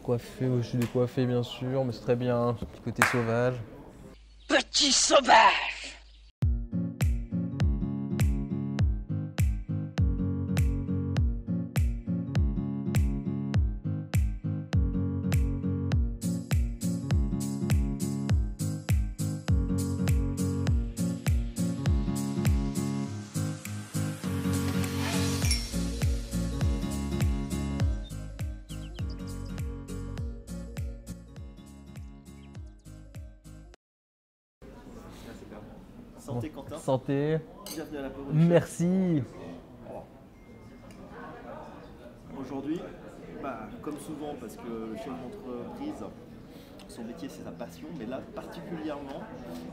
Coiffé, je suis décoiffé bien sûr, mais c'est très bien. Petit côté sauvage. Petit sauvage! Santé Quentin, Santé. bienvenue à la Pause. Merci. Aujourd'hui, comme souvent, parce que le chef d'entreprise, son métier c'est sa passion, mais là particulièrement,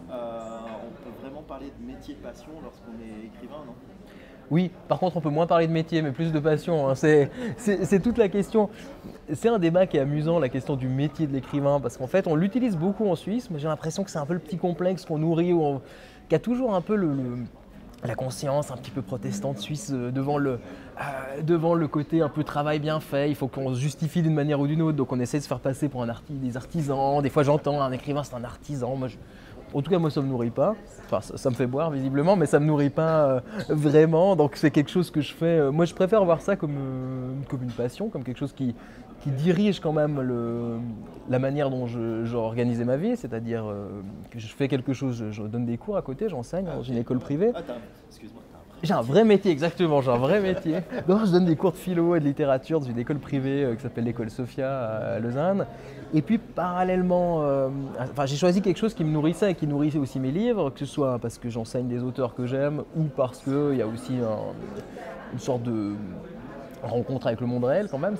on peut vraiment parler de métier passion lorsqu'on est écrivain, non? Oui, par contre, on peut moins parler de métier, mais plus de passion, hein. C'est toute la question. C'est un débat qui est amusant, la question du métier de l'écrivain, parce qu'en fait, on l'utilise beaucoup en Suisse, mais j'ai l'impression que c'est un peu le petit complexe qu'on nourrit, qui a toujours un peu la conscience un petit peu protestante suisse devant le côté un peu travail bien fait. Il faut qu'on se justifie d'une manière ou d'une autre, donc on essaie de se faire passer pour des artisans. Des fois, j'entends un écrivain, c'est un artisan. En tout cas, moi, ça ne me nourrit pas. Enfin, ça me fait boire, visiblement, mais ça ne me nourrit pas vraiment. Donc, c'est quelque chose que je fais. Moi, je préfère voir ça comme une passion, comme quelque chose qui dirige quand même la manière dont j'ai organisé ma vie. C'est-à-dire que je fais quelque chose, je donne des cours à côté, j'enseigne dans une école privée. Excuse-moi, J'ai un vrai métier, exactement, j'ai un vrai métier. Donc, je donne des cours de philo et de littérature dans une école privée qui s'appelle l'école Sophia à Lausanne. Et puis parallèlement, j'ai choisi quelque chose qui me nourrissait et qui nourrissait aussi mes livres, que ce soit parce que j'enseigne des auteurs que j'aime ou parce qu'il y a aussi une sorte de rencontre avec le monde réel quand même,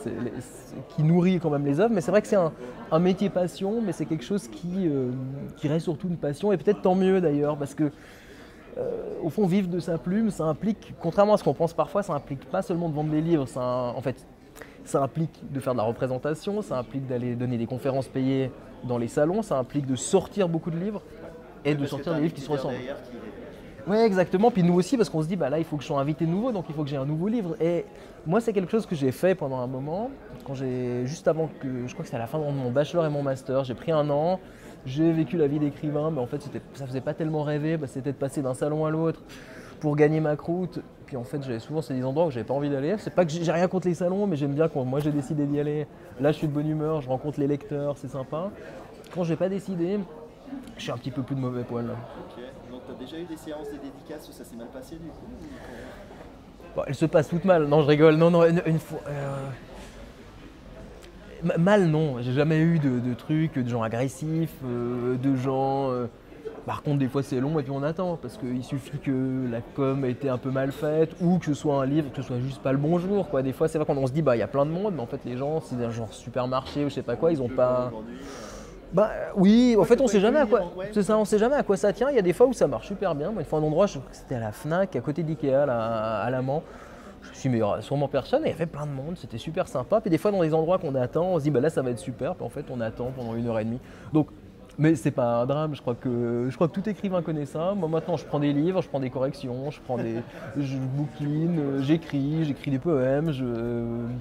qui nourrit quand même les œuvres. Mais c'est vrai que c'est un métier passion, mais c'est quelque chose qui reste surtout une passion. Et peut-être tant mieux d'ailleurs, parce que au fond, vivre de sa plume, ça implique, contrairement à ce qu'on pense parfois, ça implique pas seulement de vendre des livres, ça implique de faire de la représentation, ça implique d'aller donner des conférences payées dans les salons, ça implique de sortir beaucoup de livres et de sortir des livres qui se ressemblent. Oui, exactement. Puis nous aussi, parce qu'on se dit, là, il faut que je sois invité de nouveau, donc il faut que j'ai un nouveau livre. Et moi, c'est quelque chose que j'ai fait pendant un moment, juste avant que, je crois que c'était à la fin de mon bachelor et mon master, j'ai pris un an. J'ai vécu la vie d'écrivain, mais en fait, ça faisait pas tellement rêver. C'était de passer d'un salon à l'autre pour gagner ma croûte. Puis en fait, c'est des endroits où j'avais pas envie d'aller. C'est pas que j'ai rien contre les salons, mais j'aime bien quand moi j'ai décidé d'y aller. Là, je suis de bonne humeur, je rencontre les lecteurs, c'est sympa. Quand j'ai pas décidé, je suis un petit peu plus de mauvais poil. Ok, donc tu as déjà eu des séances de dédicaces où ça s'est mal passé du coup Bon, elles se passent toutes mal. Non, je rigole. Non, une fois. Mal, non. J'ai jamais eu de trucs, de gens agressifs, de gens. Par contre, des fois, c'est long et puis on attend parce qu'il suffit que la com ait été un peu mal faite ou que ce soit un livre, que ce soit juste pas le bon jour, quoi. Des fois, c'est vrai qu'on se dit, il y a plein de monde, mais en fait, les gens, c'est un genre supermarché ou je sais pas quoi, ils ont pas. Oui, en fait, on sait jamais à quoi. C'est ça, on sait jamais à quoi ça tient. Il y a des fois où ça marche super bien. Moi, une fois, un endroit, c'était à la Fnac, à côté d'Ikea, là, à Lamant. Je me suis dit, mais il y aura sûrement personne, et il y avait plein de monde, c'était super sympa. Puis des fois, dans des endroits qu'on attend, on se dit, là, ça va être super. Puis en fait, on attend pendant 1 heure et demie. Donc, mais c'est pas un drame, je crois que tout écrivain connaît ça. Moi, maintenant, je prends des livres, je prends des corrections, je bouquine, j'écris des poèmes,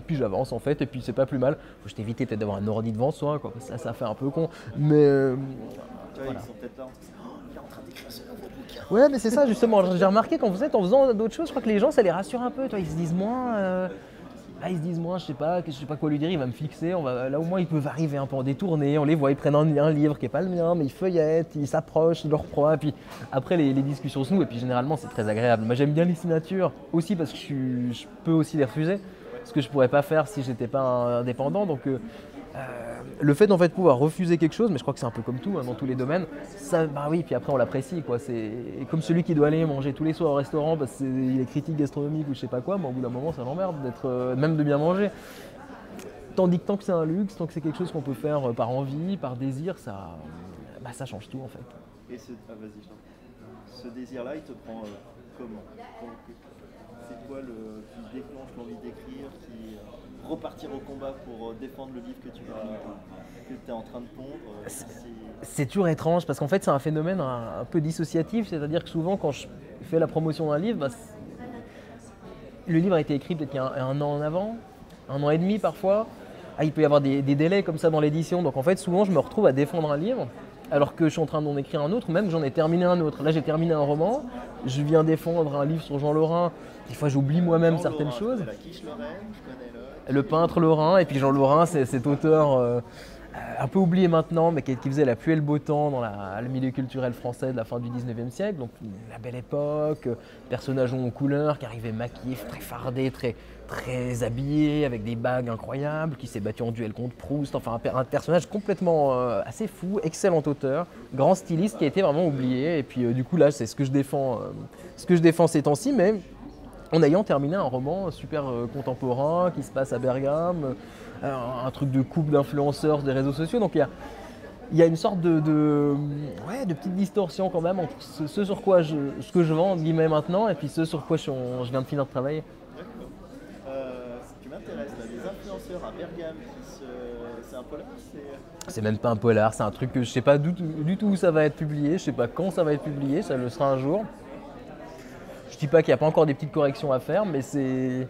puis j'avance en fait, et puis c'est pas plus mal. Faut juste éviter peut-être d'avoir un ordi devant soi, quoi. Ça fait un peu con. Mais voilà. Ils sont peut-être là en disant, il est en train d'écrire ce nouveau bouquin. Ouais, mais c'est ça justement. J'ai remarqué qu'en faisant d'autres choses, je crois que les gens, ça les rassure un peu. Ils se disent moins. Je sais pas quoi lui dire, il va me fixer. Là, au moins, ils peuvent arriver un peu en détourné. On les voit, ils prennent un livre qui est pas le mien, mais ils feuillettent, ils s'approchent, ils le reproient. Et puis après, les discussions se nouent. Et puis généralement, c'est très agréable. Moi, j'aime bien les signatures aussi parce que je peux aussi les refuser. Ce que je pourrais pas faire si j'étais pas indépendant. Donc, le fait d'en fait pouvoir refuser quelque chose, mais je crois que c'est un peu comme tout dans tous les domaines, ça, oui, puis après on l'apprécie, quoi. C'est comme celui qui doit aller manger tous les soirs au restaurant parce qu'il est critique gastronomique ou je sais pas quoi, mais au bout d'un moment ça l'emmerde même de bien manger. Tandis que tant que c'est un luxe, tant que c'est quelque chose qu'on peut faire par envie, par désir, ça change tout en fait. Et ce désir-là, il te prend comment? C'est quoi qui déclenche l'envie d'écrire, qui repartir au combat pour défendre le livre que tu es en train de pondre? C'est toujours étrange parce qu'en fait c'est un phénomène un peu dissociatif, c'est-à-dire que souvent quand je fais la promotion d'un livre, le livre a été écrit peut-être il y a un an en avant, 1 an et demi parfois. il peut y avoir des délais comme ça dans l'édition. Donc en fait, souvent, je me retrouve à défendre un livre alors que je suis en train d'en écrire un autre, même que j'en ai terminé un autre. Là, j'ai terminé un roman, je viens défendre un livre sur Jean Lorrain. Des fois, j'oublie moi-même certaines choses. La quiche Lorraine, je connais Le peintre Lorrain, et puis Jean Lorrain, c'est cet auteur un peu oublié maintenant, mais qui faisait la pluie et le beau temps dans le milieu culturel français de la fin du 19e siècle, donc la belle époque, personnage en couleur, qui arrivait maquillé, très fardé, très habillé, avec des bagues incroyables, qui s'est battu en duel contre Proust, enfin un personnage complètement assez fou, excellent auteur, grand styliste qui a été vraiment oublié, et puis du coup là c'est ce que je défends ces temps-ci, mais en ayant terminé un roman super contemporain qui se passe à Bergame, un truc de couple d'influenceurs des réseaux sociaux. Donc il y a une sorte de petite distorsion quand même entre ce sur quoi ce que je vends entre guillemets maintenant et puis ce sur quoi je viens de finir de travailler. D'accord. Ce qui m'intéresse, là, les influenceurs à Bergame, c'est un polar, c'est même pas un polar, c'est un truc que je sais pas du tout où ça va être publié, je sais pas quand ça va être publié, ça le sera un jour. Je dis pas qu'il n'y a pas encore des petites corrections à faire, mais c'est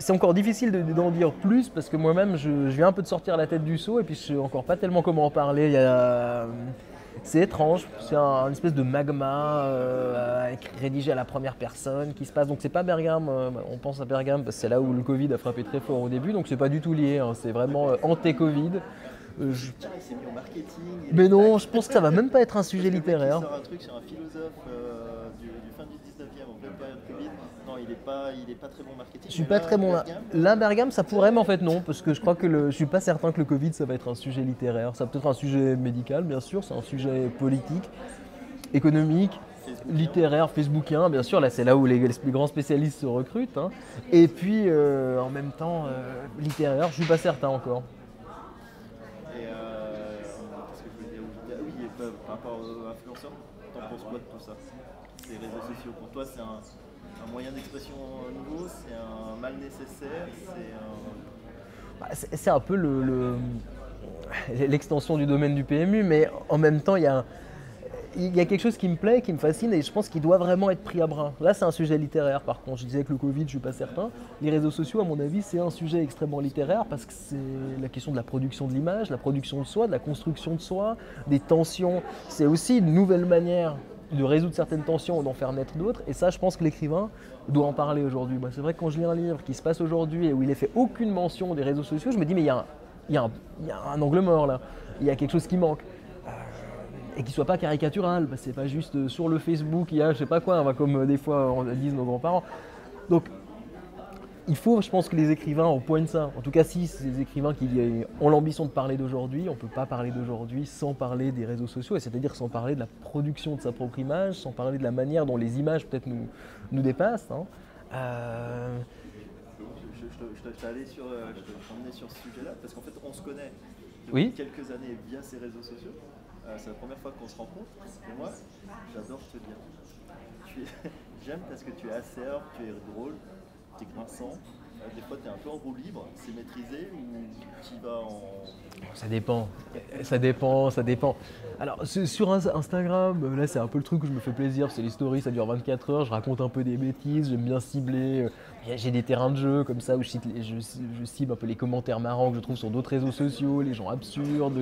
encore difficile d'en dire plus parce que moi-même je viens un peu de sortir la tête du seau et puis je sais encore pas tellement comment en parler. C'est étrange, c'est une espèce de magma rédigé à la première personne qui se passe. Donc c'est pas Bergame, on pense à Bergame parce que c'est là où le Covid a frappé très fort au début, donc c'est pas du tout lié, hein, c'est vraiment anté-Covid. Tiens, il s'est mis au marketing. Mais non, je pense que ça va même pas être un sujet littéraire. Il sort un truc sur un philosophe du fin du 19e, en pleine période Covid. Non, il est pas très bon marketing. Je suis pas très bon là. Là, Bergame, ça pourrait, mais en fait non, parce que je crois que je suis pas certain que le Covid, ça va être un sujet littéraire. Ça va peut-être un sujet médical, bien sûr, c'est un sujet politique, économique, littéraire, facebookien, bien sûr. Là, c'est là où les plus grands spécialistes se recrutent. Hein. Et puis, en même temps, littéraire, je suis pas certain encore. Qu'est-ce que je voulais dire? Oui, par rapport aux influenceurs, t'en penses quoi de tout ça? Ces réseaux sociaux, pour toi, c'est un moyen d'expression nouveau, c'est un mal nécessaire, c'est un peu l'extension du domaine du PMU, mais en même temps, il y a quelque chose qui me plaît, qui me fascine et je pense qu'il doit vraiment être pris à bras. Là, c'est un sujet littéraire par contre. Je disais que le Covid, je ne suis pas certain. Les réseaux sociaux, à mon avis, c'est un sujet extrêmement littéraire parce que c'est la question de la production de l'image, la production de soi, de la construction de soi, des tensions. C'est aussi une nouvelle manière de résoudre certaines tensions ou d'en faire naître d'autres. Et ça, je pense que l'écrivain doit en parler aujourd'hui. Moi, c'est vrai que quand je lis un livre qui se passe aujourd'hui et où il n'est fait aucune mention des réseaux sociaux, je me dis mais il y a un angle mort là. Il y a quelque chose qui manque. Et qui ne soit pas caricatural, parce que c'est pas juste sur le Facebook, il y a je sais pas quoi, comme des fois on disent nos grands-parents. Donc il faut, je pense que les écrivains en poignent ça. En tout cas, si c'est des écrivains qui ont l'ambition de parler d'aujourd'hui, on ne peut pas parler d'aujourd'hui sans parler des réseaux sociaux, et c'est-à-dire sans parler de la production de sa propre image, sans parler de la manière dont les images peut-être nous dépassent. Hein. Je t'emmenais sur ce sujet-là, parce qu'en fait, on se connaît depuis quelques années via ces réseaux sociaux. C'est la première fois qu'on se rencontre, et moi, j'adore te dire. J'aime parce que tu es acerbe, tu es drôle, tu es grinçant. Des fois, tu es un peu en roue libre, c'est maîtrisé ou tu y vas en... Ça dépend. Alors, sur Instagram, là, c'est un peu le truc où je me fais plaisir, c'est les stories, ça dure 24 heures, je raconte un peu des bêtises, j'aime bien cibler. J'ai des terrains de jeu comme ça où je cible un peu les commentaires marrants que je trouve sur d'autres réseaux sociaux, les gens absurdes,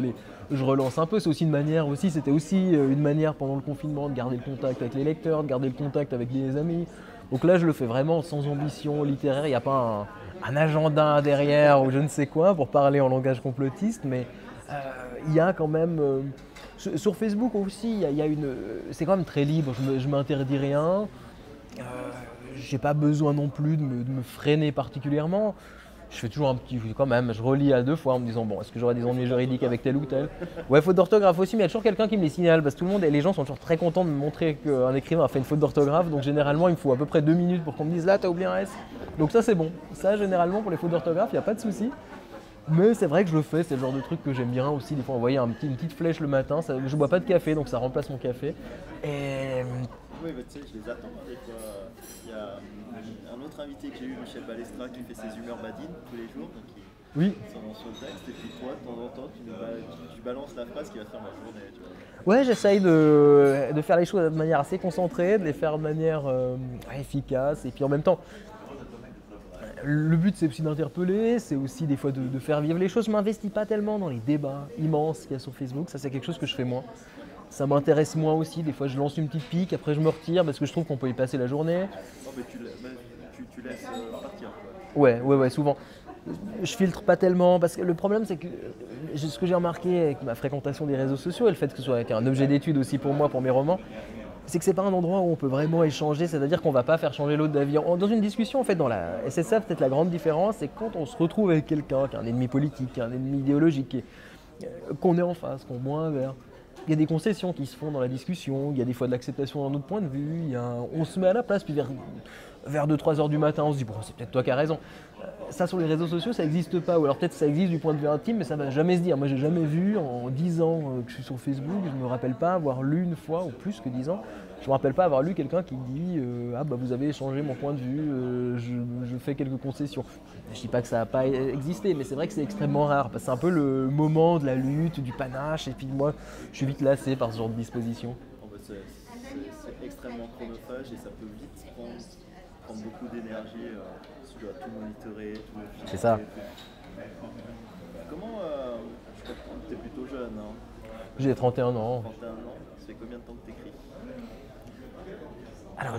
je relance un peu. C'était aussi une manière pendant le confinement de garder le contact avec les lecteurs, de garder le contact avec les amis. Donc là, je le fais vraiment sans ambition littéraire, il n'y a pas un agenda derrière ou je ne sais quoi pour parler en langage complotiste, mais il y a quand même... sur Facebook aussi, c'est quand même très libre, je m'interdis rien. J'ai pas besoin non plus de me freiner particulièrement. Je fais toujours je relis à 2 fois en me disant bon, est-ce que j'aurai des ennuis juridiques avec tel ou tel. Ouais, faute d'orthographe aussi, mais il y a toujours quelqu'un qui me les signale parce que les gens sont toujours très contents de me montrer qu'un écrivain a fait une faute d'orthographe. Donc généralement, il me faut à peu près 2 minutes pour qu'on me dise là, t'as oublié un S. Donc ça, c'est bon. Ça, généralement, pour les fautes d'orthographe, il n'y a pas de souci. Mais c'est vrai que je le fais, c'est le genre de truc que j'aime bien aussi. Des fois, envoyer une petite flèche le matin. Je bois pas de café, donc ça remplace mon café. Et... Oui, mais tu sais, je les attends des fois. Il y a un autre invité que j'ai eu, Michel Balestra, qui fait ses humeurs badines tous les jours, donc oui. Sur le texte, et puis toi, de temps en temps, tu balances la phrase qui va faire ma journée. Tu vois. Ouais, j'essaye de faire les choses de manière assez concentrée, de les faire de manière efficace, et puis en même temps, Le but, c'est aussi d'interpeller, c'est aussi des fois de faire vivre les choses. Je ne m'investis pas tellement dans les débats immenses qu'il y a sur Facebook. Ça, c'est quelque chose que je fais moins. Ça m'intéresse moins aussi. Des fois, je lance une petite pique, après je me retire parce que je trouve qu'on peut y passer la journée. Oh, mais tu laisses partir. Ouais, souvent. Je filtre pas tellement parce que le problème, c'est que ce que j'ai remarqué avec ma fréquentation des réseaux sociaux et le fait que ce soit un objet d'étude aussi pour moi, pour mes romans, c'est que c'est pas un endroit où on peut vraiment échanger, c'est-à-dire qu'on va pas faire changer l'autre d'avis. Dans une discussion, en fait, dans la et c'est ça peut-être la grande différence, c'est que quand on se retrouve avec quelqu'un qui est un ennemi politique, qui est un ennemi idéologique, qu'on est en face, qu'on boit un verre, il y a des concessions qui se font dans la discussion, il y a des fois de l'acceptation d'un autre point de vue, on se met à la place, puis vers 2-3 heures du matin, on se dit bon, c'est peut-être toi qui as raison. Ça, sur les réseaux sociaux, ça n'existe pas, ou alors peut-être ça existe du point de vue intime, mais ça ne va jamais se dire. Moi, j'ai jamais vu en 10 ans que je suis sur Facebook, je ne me rappelle pas avoir lu une fois, ou plus que 10 ans, je ne me rappelle pas avoir lu quelqu'un qui dit ah bah vous avez changé mon point de vue, je fais quelques concessions. Je ne dis pas que ça n'a pas existé, mais c'est vrai que c'est extrêmement rare, parce que c'est un peu le moment de la lutte, du panache, et puis moi, je suis vite lassé par ce genre de disposition. En fait, c'est extrêmement chronophage et ça peut vite prendre beaucoup d'énergie. Tu dois tout monitorer, tout filtrer. C'est ça. Comment je comprends que tu es plutôt jeune, hein. J'ai 31 ans. 31 ans. Ça fait combien de temps que tu écris? Alors,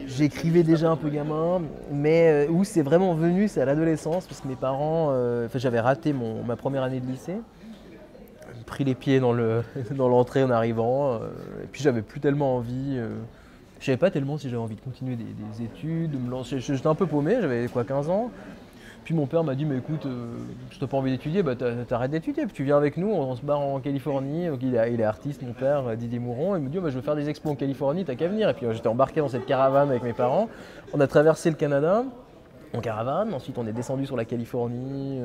j'écrivais déjà un peu gamin, mais où c'est vraiment venu, c'est à l'adolescence, parce que mes parents, j'avais raté ma première année de lycée, pris les pieds dans l'entrée en arrivant, et puis j'avais plus tellement envie, je savais pas tellement si j'avais envie de continuer des études, de me lancer, j'étais un peu paumé, j'avais 15 ans. Puis mon père m'a dit, mais écoute, si t'as pas envie d'étudier, bah t'arrêtes d'étudier, puis tu viens avec nous, on se barre en Californie. Donc il est artiste, mon père, Didier Mouron, il me dit, bah, je veux faire des expos en Californie, t'as qu'à venir. Et puis j'étais embarqué dans cette caravane avec mes parents, on a traversé le Canada en caravane, ensuite on est descendu sur la Californie,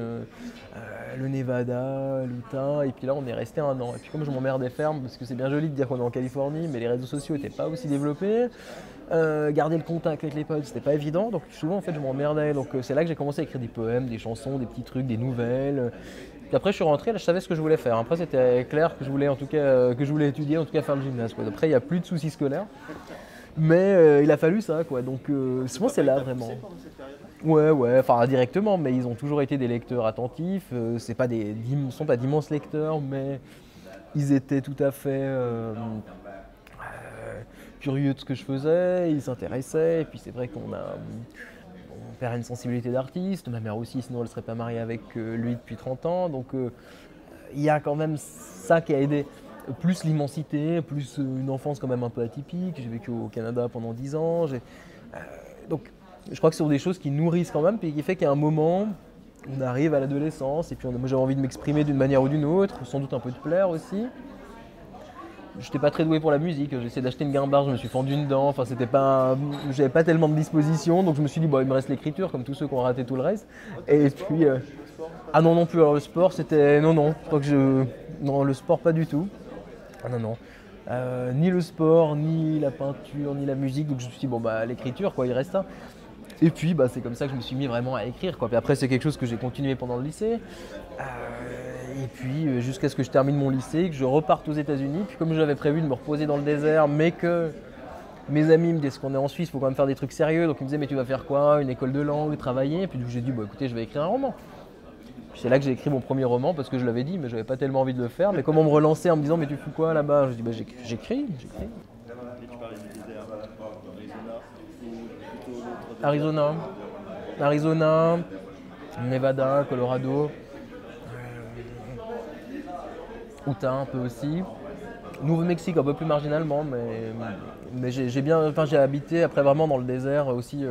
le Nevada, l'Utah, et puis là on est resté 1 an. Et puis comme je m'emmerdais ferme, parce que c'est bien joli de dire qu'on est en Californie, mais les réseaux sociaux n'étaient pas aussi développés, garder le contact avec les potes c'était pas évident, donc souvent en fait je m'emmerdais. Donc c'est là que j'ai commencé à écrire des poèmes, des chansons, des petits trucs, des nouvelles. Puis après je suis rentré, là je savais ce que je voulais faire. Après c'était clair que je voulais en tout cas que je voulais étudier, en tout cas faire le gymnase, quoi. Après il n'y a plus de soucis scolaires. Mais il a fallu ça, quoi. Donc souvent c'est là vraiment. Ouais, enfin indirectement, mais ils ont toujours été des lecteurs attentifs. C'est pas sont pas d'immenses lecteurs, mais ils étaient tout à fait curieux de ce que je faisais, ils s'intéressaient. Et puis c'est vrai mon père a une sensibilité d'artiste, ma mère aussi, sinon elle ne serait pas mariée avec lui depuis 30 ans. Donc il y a quand même ça qui a aidé. Plus l'immensité, plus une enfance quand même un peu atypique. J'ai vécu au Canada pendant 10 ans. Donc je crois que ce sont des choses qui nourrissent quand même, puis qui fait qu'à un moment, on arrive à l'adolescence, et puis moi j'avais envie de m'exprimer d'une manière ou d'une autre, sans doute un peu de plaire aussi. Je n'étais pas très doué pour la musique, j'ai essayé d'acheter une guimbarde, je me suis fendu une dent, enfin j'avais pas tellement de disposition, donc je me suis dit bon il me reste l'écriture comme tous ceux qui ont raté tout le reste. Et puis ah non plus, alors le sport c'était non, je crois que non, le sport pas du tout. Ah non. Ni le sport, ni la peinture, ni la musique, donc je me suis dit bon bah l'écriture quoi, il reste ça. Et puis bah, c'est comme ça que je me suis mis vraiment à écrire, quoi. Puis après c'est quelque chose que j'ai continué pendant le lycée. Et puis jusqu'à ce que je termine mon lycée, que je reparte aux États-Unis. Puis comme j'avais prévu de me reposer dans le désert, mais que mes amis me disent qu'on est en Suisse, il faut quand même faire des trucs sérieux. Donc ils me disaient mais tu vas faire quoi? Une école de langue, travailler? Et puis j'ai dit bah écoutez je vais écrire un roman. Puis c'est là que j'ai écrit mon premier roman parce que je l'avais dit mais j'avais pas tellement envie de le faire. Mais comment me relancer en me disant mais tu fous quoi là-bas? Je dis bah j'écris. Et tu parlais du désert, Arizona ou plutôt Arizona, Nevada, Colorado, Utah un peu aussi. Nouveau-Mexique un peu plus marginalement, mais j'ai habité après vraiment dans le désert aussi.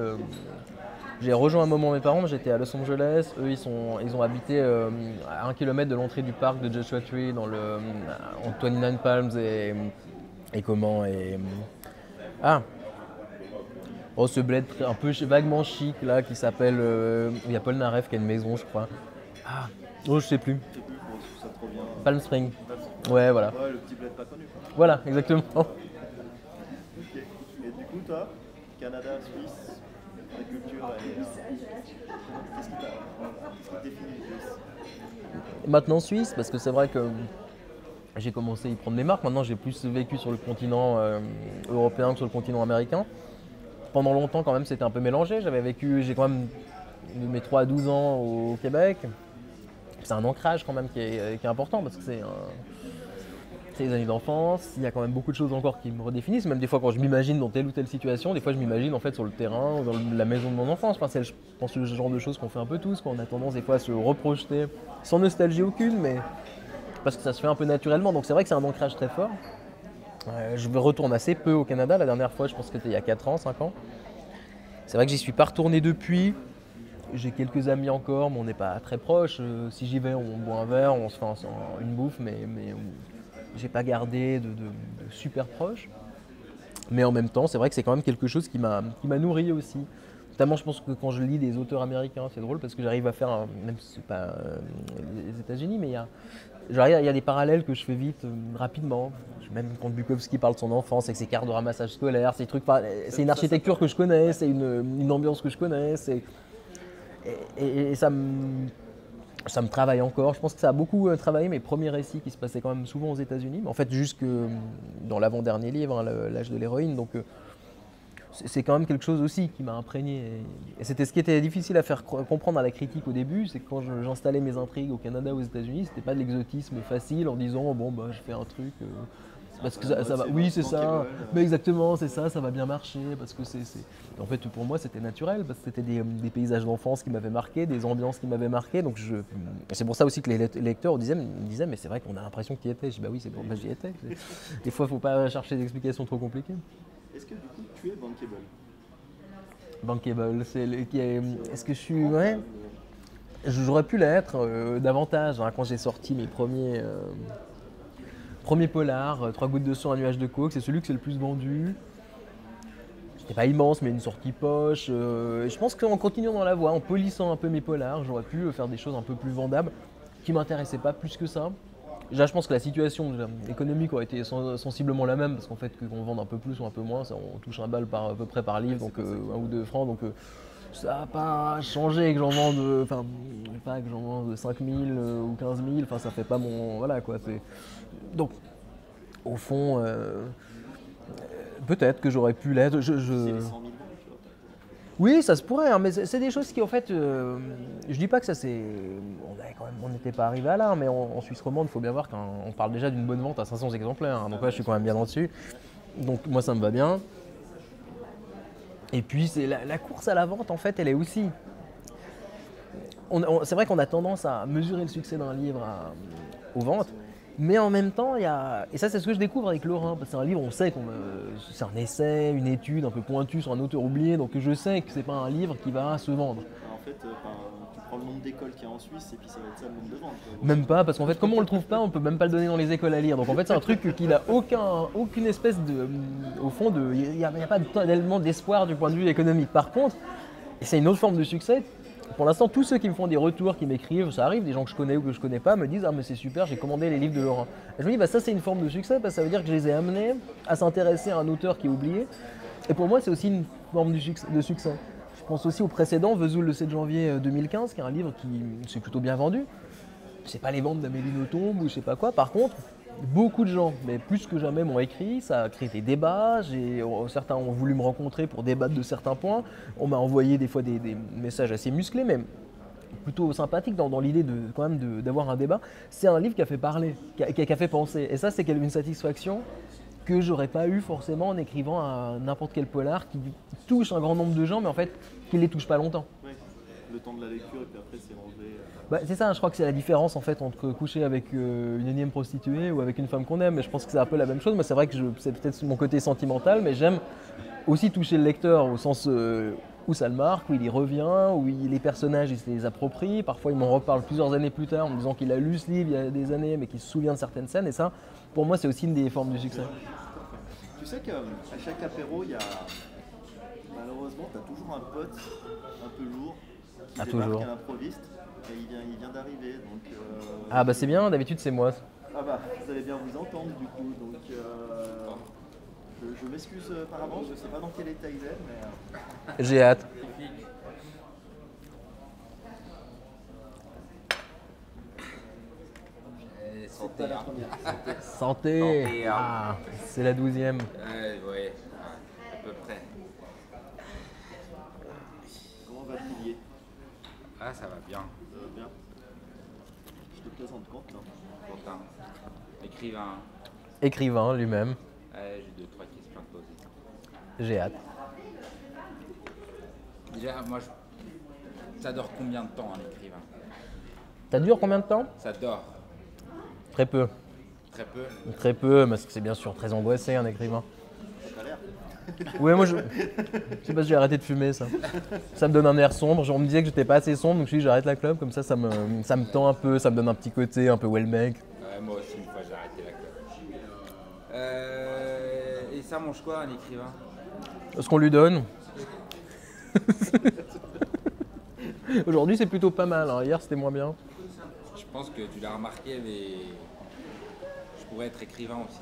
J'ai rejoint un moment mes parents, j'étais à Los Angeles, eux ils ont habité à 1 kilomètre de l'entrée du parc de Joshua Tree dans en 29 Palms ce bled un peu vaguement chic là qui s'appelle, il y a Paul Naref qui a une maison je crois. Je sais plus. Ça te revient. Palm Springs. Ouais voilà. Ouais, le petit bled pas connu quoi. Voilà, exactement. Ok. Et du coup toi, Canada, Suisse, la culture, qu'est-ce qui définit le Suisse? Maintenant Suisse, parce que c'est vrai que j'ai commencé à y prendre des marques. Maintenant j'ai plus vécu sur le continent européen que sur le continent américain. Pendant longtemps quand même c'était un peu mélangé. J'ai quand même de mes 3 à 12 ans au Québec. C'est un ancrage quand même qui est important parce que c'est les années d'enfance, il y a quand même beaucoup de choses encore qui me redéfinissent, même des fois quand je m'imagine dans telle ou telle situation, des fois je m'imagine en fait sur le terrain ou dans la maison de mon enfance. Enfin, je pense que c'est le genre de choses qu'on fait un peu tous, quand on a tendance des fois à se reprojeter, sans nostalgie aucune, mais parce que ça se fait un peu naturellement, donc c'est vrai que c'est un ancrage très fort. Je retourne assez peu au Canada, la dernière fois je pense que c'était il y a 4 ans, 5 ans. C'est vrai que j'y suis pas retourné depuis. J'ai quelques amis encore, mais on n'est pas très proches. Si j'y vais, on boit un verre, on se fait une bouffe, mais j'ai pas gardé de super proches. Mais en même temps, c'est vrai que c'est quand même quelque chose qui m'a nourri aussi. Notamment, je pense que quand je lis des auteurs américains, c'est drôle parce que j'arrive à faire, même si c'est pas les États-Unis, mais il y a des parallèles que je fais vite, rapidement. Même quand Bukowski parle de son enfance avec ses cartes de ramassage scolaire, ces trucs, c'est une architecture que je connais, c'est une ambiance que je connais, et ça me travaille encore. Je pense que ça a beaucoup travaillé mes premiers récits qui se passaient quand même souvent aux États-Unis, mais en fait jusque dans l'avant-dernier livre, hein, L'âge de l'héroïne. Donc c'est quand même quelque chose aussi qui m'a imprégné. Et c'était ce qui était difficile à faire comprendre à la critique au début, c'est que quand j'installais mes intrigues au Canada, aux États-Unis, c'était pas de l'exotisme facile en disant bon bah je fais un truc. Parce que ça va, oui c'est ça, mais exactement c'est ça, ça va bien marcher parce que c'est. En fait pour moi c'était naturel parce que c'était des paysages d'enfance qui m'avaient marqué, des ambiances qui m'avaient marqué, donc c'est pour ça aussi que les lecteurs me disaient mais c'est vrai qu'on a l'impression que tu y étais. Je dis bah oui c'est pour moi j'y étais. Des fois faut pas chercher des explications trop compliquées. Est-ce que du coup tu es bankable? Bankable, est-ce que je suis ouais. J'aurais pu l'être davantage hein, quand j'ai sorti mes premiers polars, 3 gouttes de sang, un nuage de coke, c'est celui que c'est le plus vendu. C'était pas immense, mais une sortie poche. Je pense qu'en continuant dans la voie, en polissant un peu mes polars, j'aurais pu faire des choses un peu plus vendables, qui m'intéressaient pas plus que ça. Déjà, je pense que la situation économique aurait été sensiblement la même, parce qu'en fait, qu'on vende un peu plus ou un peu moins, on touche un bal à peu près par livre, donc 1 ou 2 francs, donc ça n'a pas changé que j'en vende, pas que j'en vende 5 000 ou 15 000, enfin ça fait pas mon, voilà quoi. Donc, au fond, peut-être que j'aurais pu l'être. C'est les 100 000 balles, tu vois. Oui, ça se pourrait, hein, mais c'est des choses qui, en fait, je dis pas que ça c'est. On n'était pas arrivé à là, mais en Suisse romande, il faut bien voir qu'on parle déjà d'une bonne vente à 500 exemplaires. Hein, donc là, je suis quand même bien dessus. Donc moi, ça me va bien. Et puis, c'est la course à la vente, en fait, elle est aussi. C'est vrai qu'on a tendance à mesurer le succès d'un livre aux ventes. Mais en même temps, il y a. Et ça, c'est ce que je découvre avec Lorrain. Parce que c'est un livre, on sait c'est un essai, une étude un peu pointue sur un auteur oublié. Donc je sais que c'est pas un livre qui va se vendre. En fait, tu prends le nombre d'écoles qu'il y a en Suisse et puis ça va être ça le nombre de ventes. Même pas, parce qu'en fait, comme on le trouve pas, on peut même pas le donner dans les écoles à lire. Donc en fait, c'est un truc qui n'a aucune espèce de. Au fond, il n'y a pas tellement d'espoir du point de vue économique. Par contre, et c'est une autre forme de succès. Pour l'instant, tous ceux qui me font des retours, qui m'écrivent, ça arrive, des gens que je connais ou que je connais pas, me disent « Ah mais c'est super, j'ai commandé les livres de Lorrain ». Et je me dis bah, ça c'est une forme de succès parce que ça veut dire que je les ai amenés à s'intéresser à un auteur qui est oublié. Et pour moi c'est aussi une forme de succès. Je pense aussi au précédent, Vesoul le 7 janvier 2015, qui est un livre qui s'est plutôt bien vendu. C'est pas les ventes d'Amélie Nothomb ou je sais pas quoi. Par contre, beaucoup de gens, mais plus que jamais, m'ont écrit, ça a créé des débats, certains ont voulu me rencontrer pour débattre de certains points, on m'a envoyé des fois des messages assez musclés, mais plutôt sympathiques dans l'idée d'avoir un débat. C'est un livre qui a fait parler, qui a fait penser, et ça c'est une satisfaction que j'aurais pas eu forcément en écrivant à n'importe quel polar qui touche un grand nombre de gens, mais en fait qui les touche pas longtemps. Ouais, le temps de la lecture et puis après c'est rangé. Bah, c'est ça, je crois que c'est la différence en fait entre coucher avec une énième prostituée ou avec une femme qu'on aime. Mais je pense que c'est un peu la même chose. Mais c'est vrai que c'est peut-être mon côté sentimental, mais j'aime aussi toucher le lecteur au sens où ça le marque, où il y revient, où les personnages il se les approprie. Parfois il m'en reparle plusieurs années plus tard en me disant qu'il a lu ce livre il y a des années, mais qu'il se souvient de certaines scènes. Et ça, pour moi, c'est aussi une des formes du succès. Tu sais qu'à chaque apéro, il y a malheureusement, tu as toujours un pote un peu lourd qui débarque à l'improviste. Et il vient d'arriver, donc... Ah bah c'est bien, d'habitude c'est moi. Ah bah, vous allez bien vous entendre du coup, donc... je m'excuse par avance, je sais pas dans quel état il est, mais... J'ai hâte. Santé. Santé. Ah, c'est la 12e. Oui, à peu près. Comment va le pilier? Ah, ça va bien. Bien. Je te présente Quentin. Quentin, écrivain. Écrivain lui-même. Ouais, j'ai 2-3 questions à te poser. J'ai hâte. Déjà, moi, ça dure combien de temps un écrivain? Ça dure combien de temps? Ça dort Très peu. très peu. Très peu, parce que c'est bien sûr très angoissé un écrivain. T'as l'air. Ouais, moi je sais pas si j'ai arrêté de fumer ça. Ça me donne un air sombre. On me disait que j'étais pas assez sombre, donc je dis j'arrête la clope, comme ça me tend un peu, ça me donne un petit côté un peu well mec. Ouais, moi aussi, une fois, j'ai arrêté la clope. Et ça mange quoi, un écrivain? Ce qu'on lui donne. Aujourd'hui c'est plutôt pas mal, hein. Hier c'était moins bien. Je pense que tu l'as remarqué, mais je pourrais être écrivain aussi.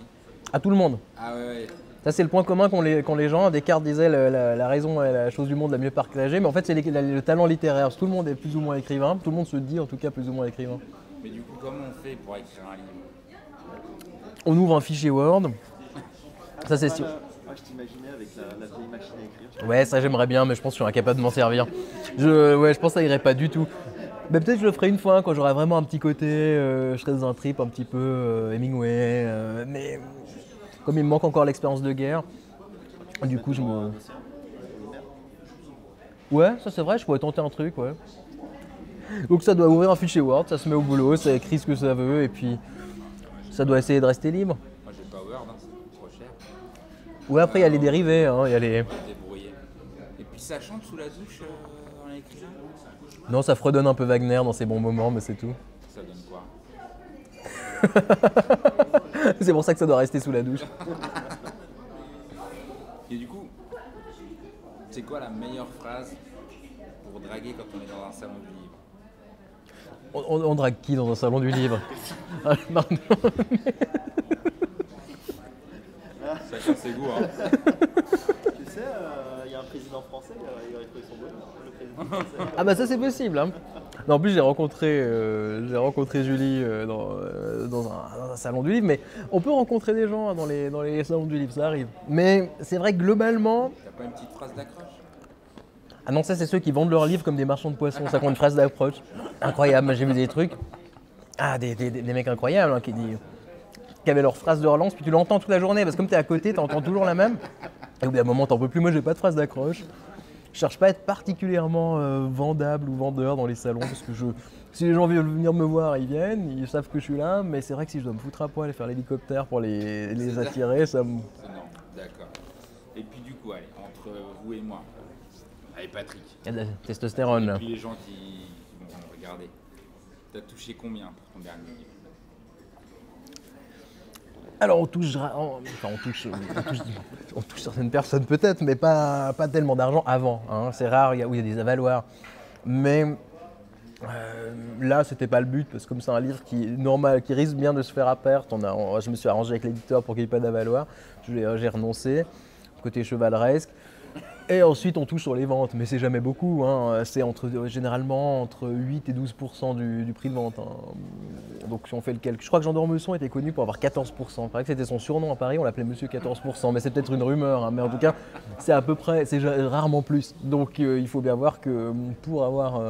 À tout le monde. Ah ouais. Ça c'est le point commun qu'ont les gens. Descartes disait la raison est la chose du monde la mieux partagée, mais en fait c'est le talent littéraire. Tout le monde est plus ou moins écrivain, tout le monde se dit en tout cas plus ou moins écrivain. Mais du coup, comment on fait pour écrire un livre? On ouvre un fichier Word. Ça c'est sûr. Moi je t'imaginais avec la vieille machine à écrire. Ouais, ça j'aimerais bien, mais je pense que je suis incapable de m'en servir. Je pense que ça irait pas du tout. Mais peut-être que je le ferai une fois quand j'aurai vraiment un petit côté, je serai dans un trip un petit peu Hemingway, mais comme il me manque encore l'expérience de guerre, du coup je me... Ouais, ça c'est vrai, je pourrais tenter un truc, ouais. Donc ça doit ouvrir un fichier Word, ça se met au boulot, ça écrit ce que ça veut, et puis ça doit essayer de rester libre. Moi, j'ai pas Word, hein, c'est trop cher. Ouais, après il y a les dérivés, hein, il y a les... Débrouillé. Et puis ça chante sous la douche en écrivain? Non, ça fredonne un peu Wagner dans ses bons moments, mais c'est tout. Ça donne quoi? C'est pour ça que ça doit rester sous la douche. Et du coup, c'est quoi la meilleure phrase pour draguer quand on est dans un salon du livre? On drague qui dans un salon du livre? Ah, pardon. Chacun ses goûts, hein. Tu sais, il y a un président français, il aurait trouvé son bonheur, le président français. Ah bah ça c'est possible, hein. Non, en plus j'ai rencontré Julie dans un salon du livre, mais on peut rencontrer des gens, hein, dans les salons du livre, ça arrive. Mais c'est vrai que globalement... T'as pas une petite phrase d'accroche? Ah non, ça c'est ceux qui vendent leurs livres comme des marchands de poissons, ça compte une phrase d'approche. Incroyable, j'ai vu des trucs. Ah, des mecs incroyables, hein, qui avaient leur phrase de relance, puis tu l'entends toute la journée, parce que comme tu es à côté, tu entends toujours la même. Et au bout d'un moment, t'en peux plus. Moi, j'ai pas de phrase d'accroche. Je cherche pas à être particulièrement vendable ou vendeur dans les salons, parce que si les gens veulent venir me voir, ils viennent, ils savent que je suis là, mais c'est vrai que si je dois me foutre à poil et faire l'hélicoptère pour les attirer, ça me... Non, d'accord. Et puis du coup, allez, entre vous et moi, allez Patrick, Il y a de la testostérone, et là. puis les gens qui vont regarder, t'as touché combien pour ton dernier livre? Alors on touche certaines personnes peut-être, mais pas tellement d'argent avant, hein. C'est rare, il y a des avaloirs. Mais là, c'était pas le but, parce que comme c'est un livre qui est normal, qui risque bien de se faire à perte, je me suis arrangé avec l'éditeur pour qu'il n'y ait pas d'avaloir. J'ai renoncé, côté chevaleresque. Et ensuite, on touche sur les ventes, mais c'est jamais beaucoup, hein. C'est généralement entre 8 et 12% du prix de vente, hein. Donc si on fait le calcul, je crois que Jean d'Ormesson était connu pour avoir 14%. Il paraît que c'était son surnom à Paris, on l'appelait Monsieur 14%, mais c'est peut-être une rumeur, hein. Mais en tout cas, c'est à peu près, c'est rarement plus. Donc il faut bien voir que pour avoir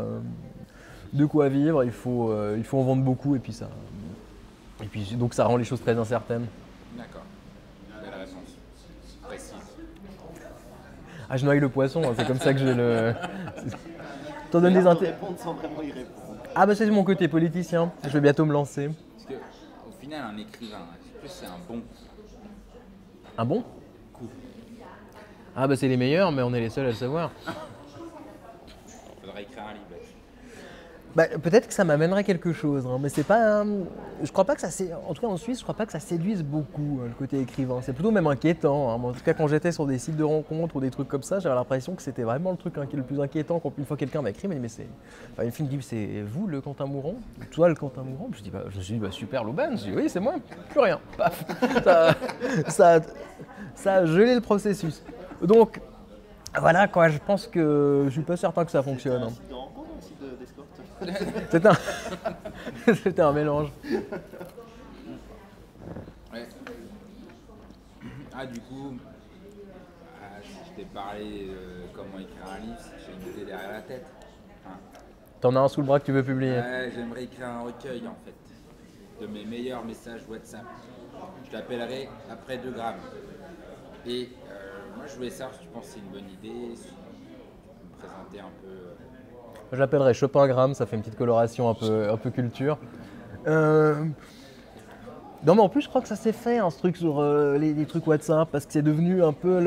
de quoi vivre, il faut en vendre beaucoup, et puis donc ça rend les choses très incertaines. D'accord. Belle réponse. Précise. Ah, je noie le poisson, hein, c'est comme ça que je le... T'en donnes des répondre sans vraiment y répondre. Ah bah c'est mon côté politicien, je vais bientôt me lancer. Parce que, au final, un écrivain, est-ce que c'est un bon Un bon coup? Ah bah c'est les meilleurs, mais on est les seuls à le savoir. Faudrait écrire un livre là-dessus. Bah, peut-être que ça m'amènerait quelque chose, hein, mais c'est pas... je crois pas que en tout cas en Suisse, je crois pas que ça séduise beaucoup, le côté écrivain. C'est plutôt même inquiétant, hein. En tout cas, quand j'étais sur des sites de rencontres ou des trucs comme ça, j'avais l'impression que c'était vraiment le truc, hein, qui est le plus inquiétant. Quand une fois quelqu'un m'a écrit, mais c'est... Enfin, une fille me dit, c'est vous le Quentin Mouron? Toi le Quentin Mouron? Je me suis dit, super Louban. Je dis, oui, c'est moi, plus rien. Paf. Ça a gelé le processus. Donc, voilà quoi, je pense que je suis pas certain que ça fonctionne, hein. Un site de rencontre ou un site d'escorte? C'était un mélange. Ouais. Ah, du coup, si je t'ai parlé de comment écrire un livre, c'est que j'ai une idée derrière la tête. Hein. T'en as un sous le bras que tu veux publier? Ouais, j'aimerais écrire un recueil en fait de mes meilleurs messages WhatsApp. Je l'appellerai après 2 grammes. Et moi je voulais savoir si tu penses que c'est une bonne idée, si tu peux me présenter un peu. Je l'appellerais Chopingramme, ça fait une petite coloration un peu culture. Non mais en plus je crois que ça s'est fait ce truc sur les trucs WhatsApp parce que c'est devenu un peu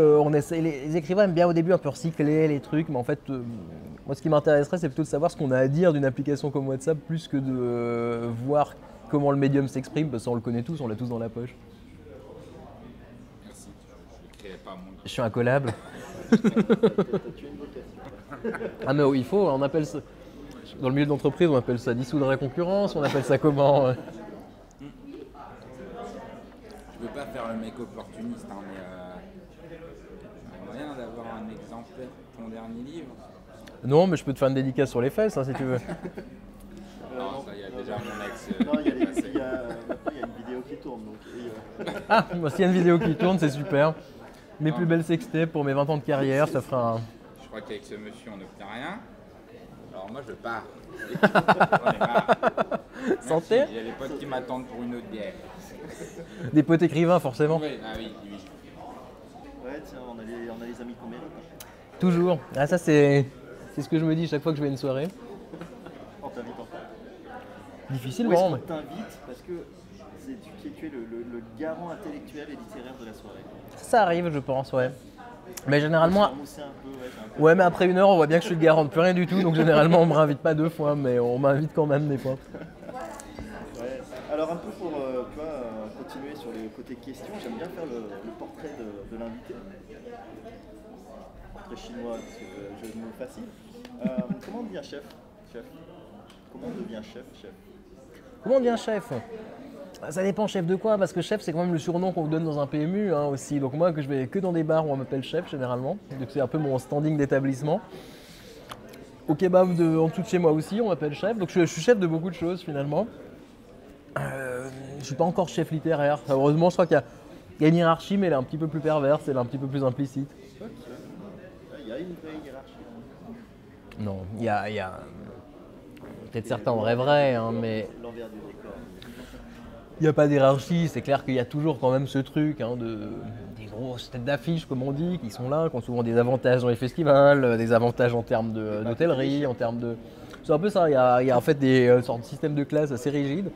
les écrivains aiment bien au début un peu recycler les trucs, mais en fait moi ce qui m'intéresserait c'est plutôt de savoir ce qu'on a à dire d'une application comme WhatsApp plus que de voir comment le médium s'exprime, parce qu'on le connaît tous, on l'a tous dans la poche. Merci, je ne créerai pas mon. Je suis incollable. Tu as une vocation. Ah mais oui, il faut, on appelle ça, dans le milieu de l'entreprise on appelle ça dissoudre la concurrence, on appelle ça comment Je veux pas faire le mec opportuniste, hein, mais j'aimerais bien d'avoir un exemplaire de ton dernier livre. Non mais je peux te faire une dédicace sur les fesses si tu veux. Non, ça y a déjà mon ex. Non, il y a maintenant, il y a une vidéo qui tourne. Donc, Ah, moi s'il y a une vidéo qui tourne c'est super. Mes plus belles sextapes pour mes 20 ans de carrière, ça fera un... Je crois qu'avec ce monsieur on n'obtient rien. Alors moi je pars. J'en ai marre. Merci, Santé. il y a des potes qui m'attendent pour une autre bière. Des potes écrivains forcément. Oui, ah oui, oui. ouais, tiens, on a les amis qu'on mérite. Toujours. Ah ça c'est ce que je me dis chaque fois que je vais à une soirée. On t'invite enfin. Où Difficilement. est-ce qu'on Mais... t'invite parce que tu es le garant intellectuel et littéraire de la soirée. Ça arrive je pense, ouais. Mais généralement... Mousser un peu, ouais, j'ai un peu. Ouais mais après 1 heure on voit bien que je suis le garant de plus rien du tout, donc généralement on me réinvite pas 2 fois, mais on m'invite quand même des fois. Ouais. Alors un peu pour tu vois, continuer sur le côté questions, j'aime bien faire le portrait de l'invité. Portrait chinois, parce que je me facile. Comment on devient chef? Comment on devient chef? Comment on devient chef? Ça dépend chef de quoi, parce que chef c'est quand même le surnom qu'on vous donne dans un PMU aussi. Donc moi que je vais que dans des bars où on m'appelle chef généralement, donc c'est un peu mon standing d'établissement. Au kebab en dessous de chez moi aussi on m'appelle chef, donc je suis chef de beaucoup de choses finalement. Je suis pas encore chef littéraire, heureusement je crois qu'il y a une hiérarchie mais elle est un petit peu plus perverse, elle est un petit peu plus implicite. Ok. Il y a une vraie hiérarchie. Non, il y a... Peut-être certains en rêveraient, mais... L'envers du décor. Il n'y a pas d'hierarchie, c'est clair qu'il y a toujours quand même ce truc des grosses têtes d'affiche, comme on dit, qui sont là, qui ont souvent des avantages dans les festivals, des avantages en termes d'hôtellerie, en termes de... C'est un peu ça, il y a en fait des sortes de systèmes de classe assez rigides.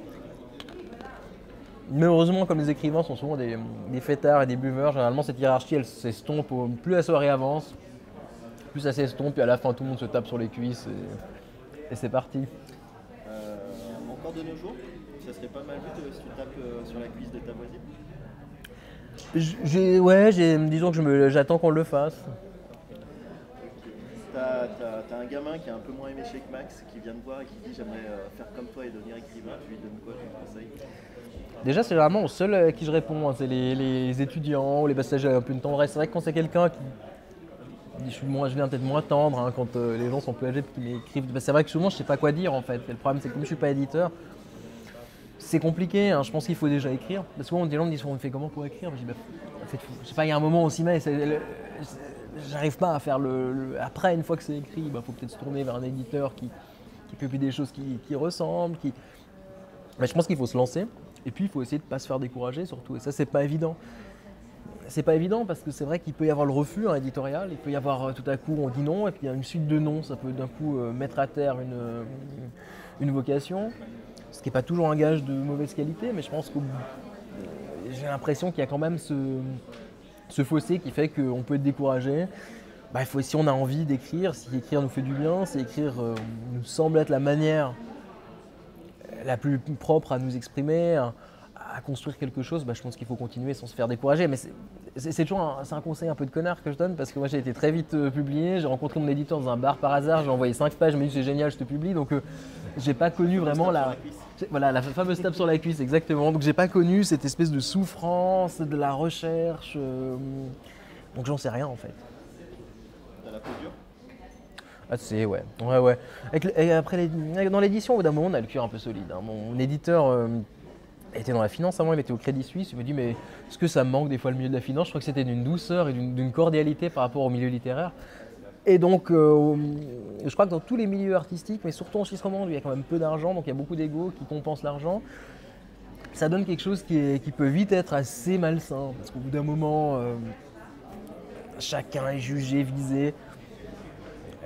Mais heureusement, comme les écrivains sont souvent des fêtards et des buveurs, généralement cette hiérarchie elle s'estompe, plus la soirée avance, plus ça s'estompe, puis à la fin tout le monde se tape sur les cuisses et c'est parti. Encore de nos jours, ça serait pas mal vu si tu tapes sur la cuisse de ta voisine. Disons que j'attends qu'on le fasse. T'as un gamin qui est un peu moins éméché que Max, qui vient te voir et qui dit j'aimerais faire comme toi et devenir écrivain, tu lui donnes quoi comme conseil? Déjà c'est vraiment au seul à qui je réponds, c'est les étudiants ou les passagers un peu une tendresse. C'est vrai que quand c'est quelqu'un qui... Je viens peut-être moins tendre quand les gens sont plus âgés et qui m'écrivent. C'est vrai que souvent je sais pas quoi dire en fait. Et le problème c'est que comme je suis pas éditeur, c'est compliqué. Je pense qu'il faut déjà écrire. Parce que souvent les gens me disent on fait comment pour écrire? Je dis en fait, je sais pas, il y a un moment on s'y met. J'arrive pas à faire après une fois que c'est écrit, faut peut-être se tourner vers un éditeur qui publie des choses qui ressemblent. Mais je pense qu'il faut se lancer. Et puis il faut essayer de pas se faire décourager surtout. Et ça c'est pas évident. C'est pas évident parce que c'est vrai qu'il peut y avoir le refus éditorial, il peut y avoir tout à coup on dit non et puis il y a une suite de non, ça peut d'un coup mettre à terre une vocation, ce qui n'est pas toujours un gage de mauvaise qualité, mais je pense que j'ai l'impression qu'il y a quand même ce fossé qui fait qu'on peut être découragé. Si on a envie d'écrire, si écrire nous fait du bien, si écrire nous semble être la manière la plus propre à nous exprimer, à construire quelque chose, je pense qu'il faut continuer sans se faire décourager. Mais c'est toujours un conseil un peu de connard que je donne parce que moi j'ai été très vite publié, j'ai rencontré mon éditeur dans un bar par hasard, j'ai envoyé 5 pages, il m'a dit c'est génial, je te publie. Donc j'ai pas connu vraiment la fameuse tape sur la cuisse, exactement. Donc j'ai pas connu cette espèce de souffrance, de la recherche. Donc j'en sais rien en fait. T'as la peau dure? Ah c'est ouais. Et après dans l'édition, au bout d'un moment on a le cuir un peu solide. Mon éditeur était dans la finance avant, il était au Crédit Suisse, il me dit mais est-ce que ça me manque des fois le milieu de la finance? Je crois que c'était d'une douceur et d'une cordialité par rapport au milieu littéraire. Et donc, je crois que dans tous les milieux artistiques, mais surtout en Suisse romande, où il y a quand même peu d'argent, donc il y a beaucoup d'ego qui compensent l'argent, ça donne quelque chose qui peut vite être assez malsain. Parce qu'au bout d'un moment, chacun est jugé, visé.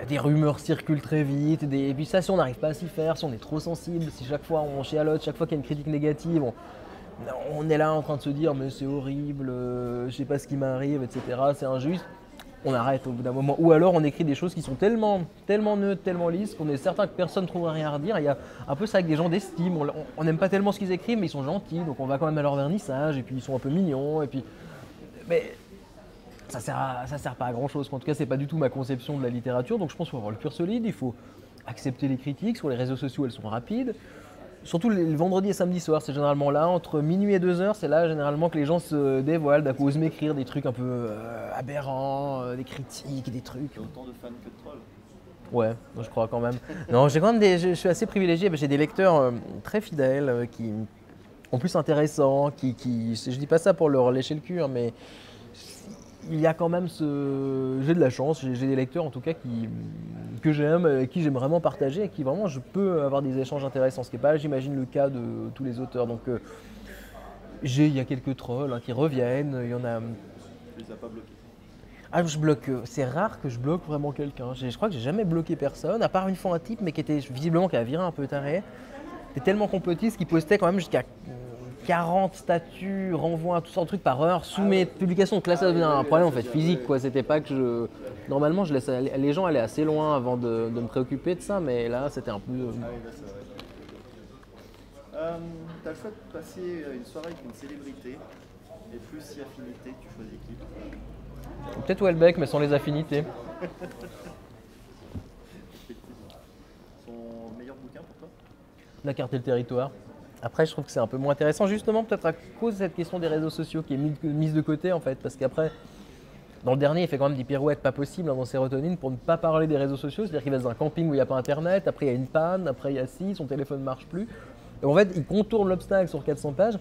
Des rumeurs circulent très vite. Et puis ça, si on n'arrive pas à s'y faire, si on est trop sensible, si chaque fois on chialote, chaque fois qu'il y a une critique négative, on est là en train de se dire mais c'est horrible, je sais pas ce qui m'arrive, etc. C'est injuste. On arrête au bout d'un moment. Ou alors on écrit des choses qui sont tellement neutres, tellement lisses qu'on est certain que personne ne trouvera rien à redire. Il y a un peu ça avec des gens d'estime. On n'aime pas tellement ce qu'ils écrivent, mais ils sont gentils, donc on va quand même à leur vernissage, et puis ils sont un peu mignons, et puis. Mais ça sert pas à grand chose. En tout cas, c'est pas du tout ma conception de la littérature. Donc je pense qu'il faut avoir le cœur solide, il faut accepter les critiques. Sur les réseaux sociaux, elles sont rapides. Surtout le vendredi et samedi soir, c'est généralement là, entre minuit et 2h, c'est là généralement que les gens se dévoilent, d'un coup osent m'écrire des trucs un peu aberrants, des critiques, des trucs. Il y a autant de fans que de trolls. Ouais, je crois quand même. Non, j'ai quand même je suis assez privilégié, j'ai des lecteurs très fidèles, qui, en plus intéressants, je dis pas ça pour leur lécher le cul, hein, mais il y a quand même j'ai de la chance, j'ai des lecteurs en tout cas que j'aime, avec qui j'aime vraiment partager, et qui vraiment je peux avoir des échanges intéressants, ce qui n'est pas, j'imagine, le cas de tous les auteurs. Donc il y a quelques trolls qui reviennent, il y en a. Tu les as pas bloqués? Ah, je bloque, c'est rare que je bloque vraiment quelqu'un. Je crois que j'ai jamais bloqué personne, à part une fois un type, mais qui était visiblement qui a viré un peu taré. C'était tellement complotiste qu'il postait quand même jusqu'à 40 statuts, renvois à tout sortes de trucs par heure sous mes publications. Donc là, ça devient un problème en fait physique, quoi. C'était pas que je. Normalement, je laisse les gens aller assez loin avant de me préoccuper de ça, mais là, c'était un peu. Ah oui, là, c'est vrai. T'as le choix de passer une soirée avec une célébrité, et plus si affinité, tu choisis qui? Peut-être Houellebecq, mais sans les affinités. Son meilleur bouquin pour toi? La carte et le territoire. Après, je trouve que c'est un peu moins intéressant, justement, peut-être à cause de cette question des réseaux sociaux qui est mise de côté, en fait. Parce qu'après, dans le dernier, il fait quand même des pirouettes pas possibles dans Sérotonine pour ne pas parler des réseaux sociaux. C'est-à-dire qu'il va dans un camping où il n'y a pas Internet, après il y a une panne, après il y a ci, son téléphone ne marche plus. Et en fait, il contourne l'obstacle sur 400 pages.